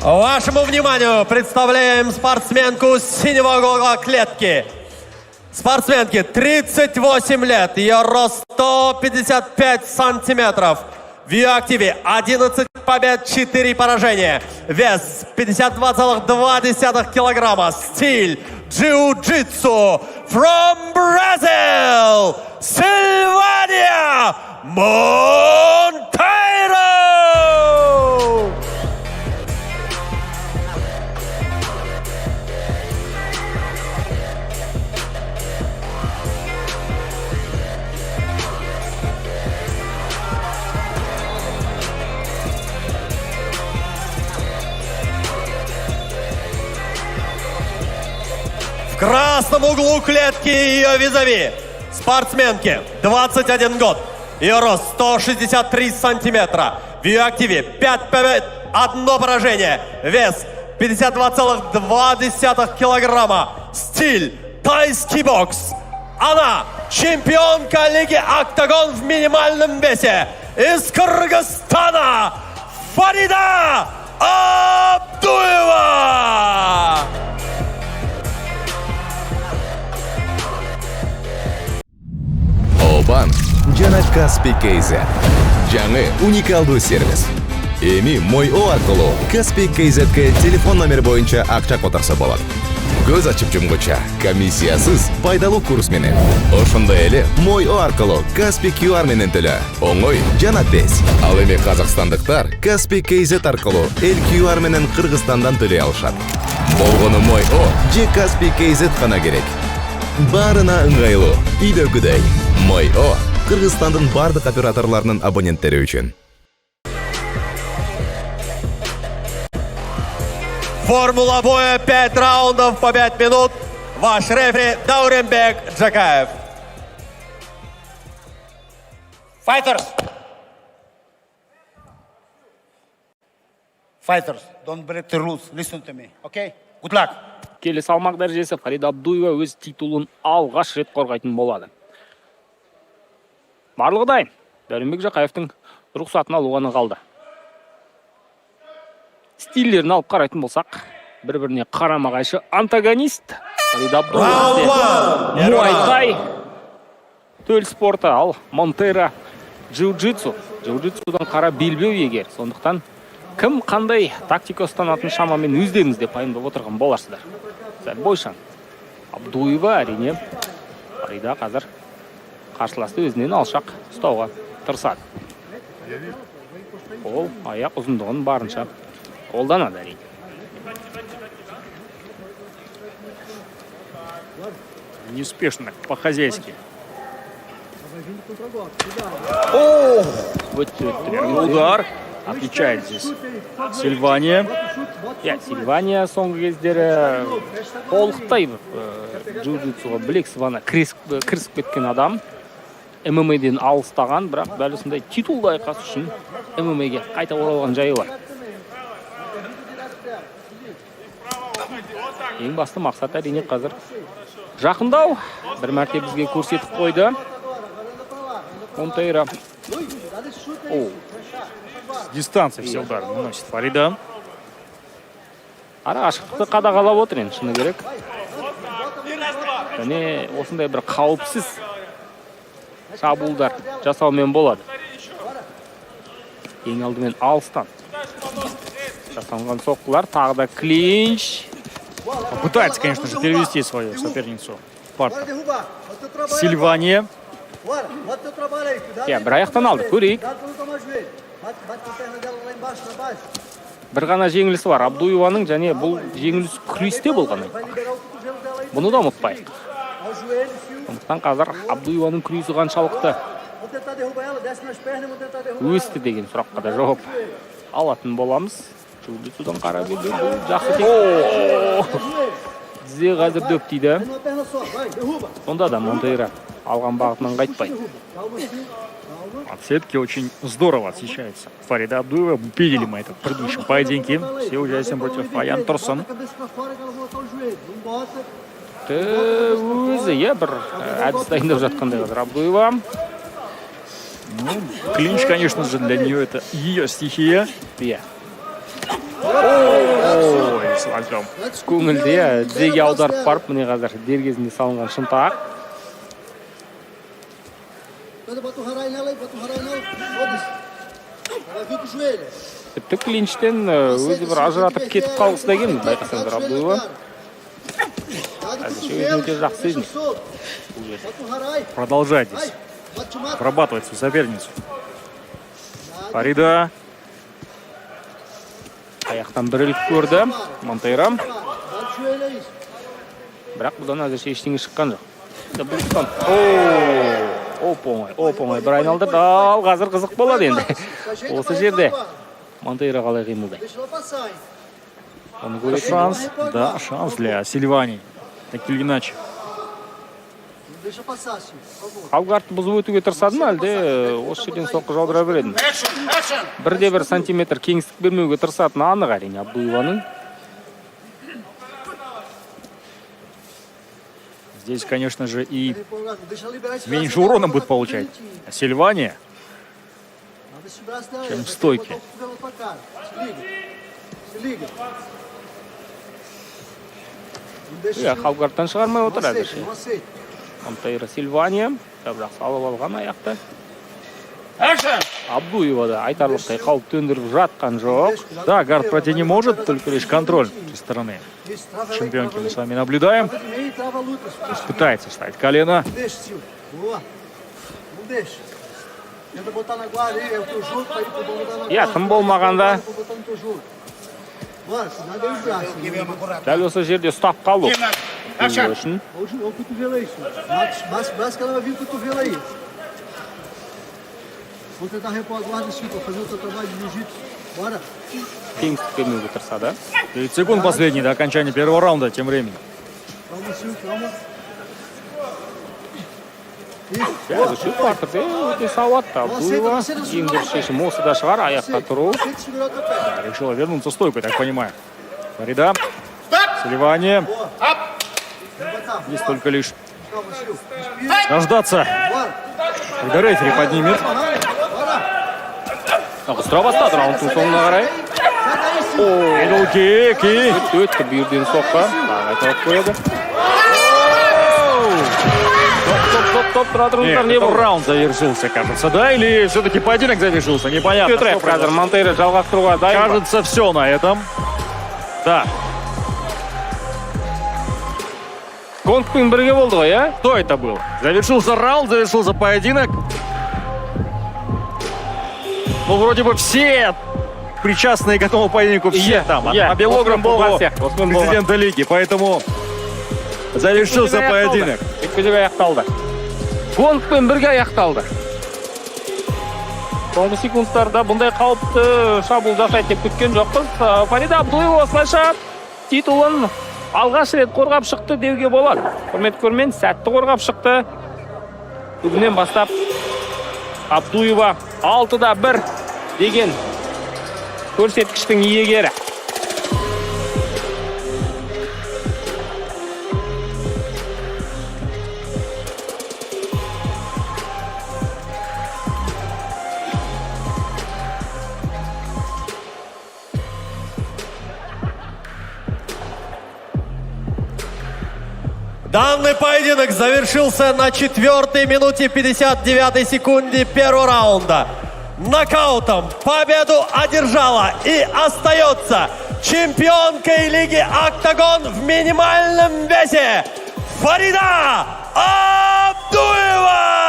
Вашему вниманию представляем спортсменку синего угла клетки. Спортсменке 38 лет, ее рост 155 сантиметров. В ее активе 11 побед, 4 поражения. Вес 52,2 килограмма. Стиль джиу-джитсу. From Brazil, Silvania Monteiro! В красном углу клетки ее визави. Спортсменке 21 год. Ее рост 163 сантиметра. В ее активе 5 побед, 1 поражение. Вес 52,2 килограмма. Стиль тайский бокс. Она чемпионка Лиги Октагон в минимальном весе. Из Кыргызстана Фарида Абдуева. Банк жана Каспий KZ жаңы уникалдуу сервис. Эми Мой О аркылуу Каспий KZ'ге телефон номер боюнча акча которсо болот. Көз ачып жумгуча комиссиясыз пайдалуу курс менен. Ошондой эле Мой О аркылуу Каспий QR менен төлө. Оңой жана тез. Ал эми казакстандыктар Каспий KZ аркылуу эл QR менен Кыргызстандан төлөй алышат. Болгону Мой О же Каспий KZ гана керек. Барына ыңгайлуу, үйдөгүдөй. Мой О Кыргызстандын бардык операторларынын абоненттери үчүн. Формула боя 5 раундов по 5 минут. Ваш рефери Дауренбек Джакаев. Fighters, don't break the rules. Listen to me, okay? Good luck. Келі салмақ дәрежесі Фарида Абдуева өз титулын алғаш рет қорғайтын болады. Барлығы дайын. Дауренбек Жақаевтың рұқсатын алуға қалды. Стильдерін алып қарайтын болсақ, бір-біріне қарама-қайшы антагонист Фарида Абдуева. Муай-тай төл спорты, ал Монтейро джиу-джитсу. Джиу-джитсудан қара белбеу егер. Сондықтан кім қандай тактика ұстанатын шамамен өздеріңіз де пайымдап отырған боларсыздар. Сәл бойшаң. Абдуева әрине Фарида қазір қарсыласты өзінен алшақ ұстауға тырысады. Ол аяқ ұзындығын барынша қолданады әрине. Неспешно, по-хозяйски. Удар. Отвечает здесь Сильвания. Сильвания соңғы кездері толықтай джиу-джитсуға білек сыбана кірісіп кеткен адам. ММА-ден алыстаған, бірақ дәл осындай титулды айқас үшін ММА-ге қайта оралған жайы бар. Ең басты мақсат әрине қазір жақындау. Бір мәрте бізге көрсетіп қойды. Монтейро. С дистанции все удары наносит Фарида. Ара ашықтықты қадағалап отыр енді, шыны керек. Және осындай бір қауіпсіз шабуылдар жасаумен болады. Ең алдымен алыстан жасалған соққылар, тағы да клинч. Пытается, конечно же, перевести свою соперницу в партер. Сильвания. Бір аяқтан алды, көрейік. Бір ғана жеңілісі бар. Абдуеваның және бұл жеңіліс күресте болған. Бұны да ұмытпайық. Сондықтан қазір Абдуеваның күресі қаншалықты өсті деген сұраққа да жауап алатын боламыз. Джиу-джитсудан қара белбеу жақсы тек. Тізе қазір дөп дейді. Сонда да Монтейро алған бағытынан қайтпайды. Все-таки очень здорово освещается Фарида Абдуева. Видели мы это в предыдущем поединке. Все участием против Аян Торсон. Өзі, бір әдіс дайындап жатқандай қазір Абдуева. Клинч, конечно же, для нее это ее стихия. Слонжом. көңілде иә тізеге аударып барып міне қазір дер кезінде салынған шынтақ. Quando bota o Harai nela, bota o Harai nela, foda-se. Ela viu com o joelho. Тіпті клинчтен өзі бір ажыратып кетіп қалғысы да келмейді, байқасаңдар Абдуева. Әзірше өзін өте жақсы сезінеді. Bota o Harai. Продолжать здесь. Bate o mata. Обрабатывать свою соперницу. Фарида. Аяқтан бір іліп көрді Монтейра. Bate o joelho aí. Бірақ бұдан әзірше ештеңе шыққан жоқ. Бұлттан. Оп-оңай бір айналдырды. Ал қазір қызық болады енді. Осы жерде Монтейра қалай қимылдайды. Deixa ela passar, hein. Оны көретін Шанс. Да, шанс для Сильвани. Так или иначе. Não deixa passar, Silvio, por favor. Хаугартты бұзып өтуге тырысады ма әлде осы жерден соққы жаудыра береді ме? Бірде бір сантиметр кеңістік бермеуге тырысатыны анық әрине Абдуеваның. Здесь, конечно же, и Deixa ela liberar esse braço. меньше урона будет получать. А Сильвания Abre esse braço dela aí. Чем Vai ter que стойки. botar o cotovelo pra cá. Se liga. Se liga. Não deixa Иә, o Silvio- Хаугарттан шығармай Não отыр aceita, әзірше. não aceita. Монтейра Сильвания жақсы алып алған аяқты. Абдуева да айтарлықтай қауіп төндіріп жатқан жоқ. Да, гард пройти не может, только лишь контроль со стороны Isso, trava ela aí, чемпионки trava мы aí. с вами наблюдаем. Bota no meio e trava a luta. Não Пытается вставить колено. deixa, Silvio. Boa. Não deixa. Tenta botar na guarda aí, é o teu jogo, pra ir pro bom lugar na Иә, guarda. тым болмағанда Pra botar no teu jogo. Bora, cuidado aí os braços. Silvio. дәл осы жерде ұстап қалу. Абдуева үшін. Olha o cotovelo aí, Silvio. Bate braço que ela vai vir o cotovelo aí. Vamos tentar repor a guarda, Silvio, pra fazer o teu trabalho de jiu-jitsu. Bora. Кеңістік бермеуге тырысады. 9 секунд последний до окончания первого раунда тем временем. Calma, Silvio, calma. Әзірше партерде өте сауатты Абдуева. Ең дұрыс шешім осы да шығар, аяққа тұру. Tem que segurar o teu pé. Решила вернуться стойкой, так понимаю. Фарида. Сливание. Levantar. Здесь только лишь Calma, Silvio. Respira. дождаться, Bora. когда рефери поднимет. Bora. Ықтыра бастады раундтың соңына қарай. Sai daí, Silvio. Эйдл кик и... Өтті бүйірден соққа. Айтарып қояды. Топ, тұра Нет, тұрыңыздар, не это бұл? раунд завершился, кажется, да? Или все-таки поединок завершился? Непонятно. Өтірек Что қазір произошло. Монтейра жалғастыруға дайын. ба? Кажется, все на этом. Да. Конгпен бірге болды ғой, иә? Что это было? Завершился раунд, завершился поединок. Ну, вроде бы все причастные к этому поединку, все там. От Абилогра болған до сияқты, осымен болған. президента лиги. Поэтому завершился поединок. Жекпе-жек аяқталды. Конгпен бірге аяқталды. Соңғы секундтарда бұндай қауіпті шабуыл жасайды деп күткен жоқпыз. Фарида Абдуева осылайша титулын алғаш рет қорғап шықты деуге болады. Құрметті көрермен, сәтті қорғап шықты. Бүгіннен бастап Абдуева 6-1 деген көрсеткіштің иегері. Данный поединок завершился на 4-й минуте 59 секунде первого раунда. Нокаутом победу одержала и остается чемпионкой лиги «Октагон» в минимальном весе Фарида Абдуева!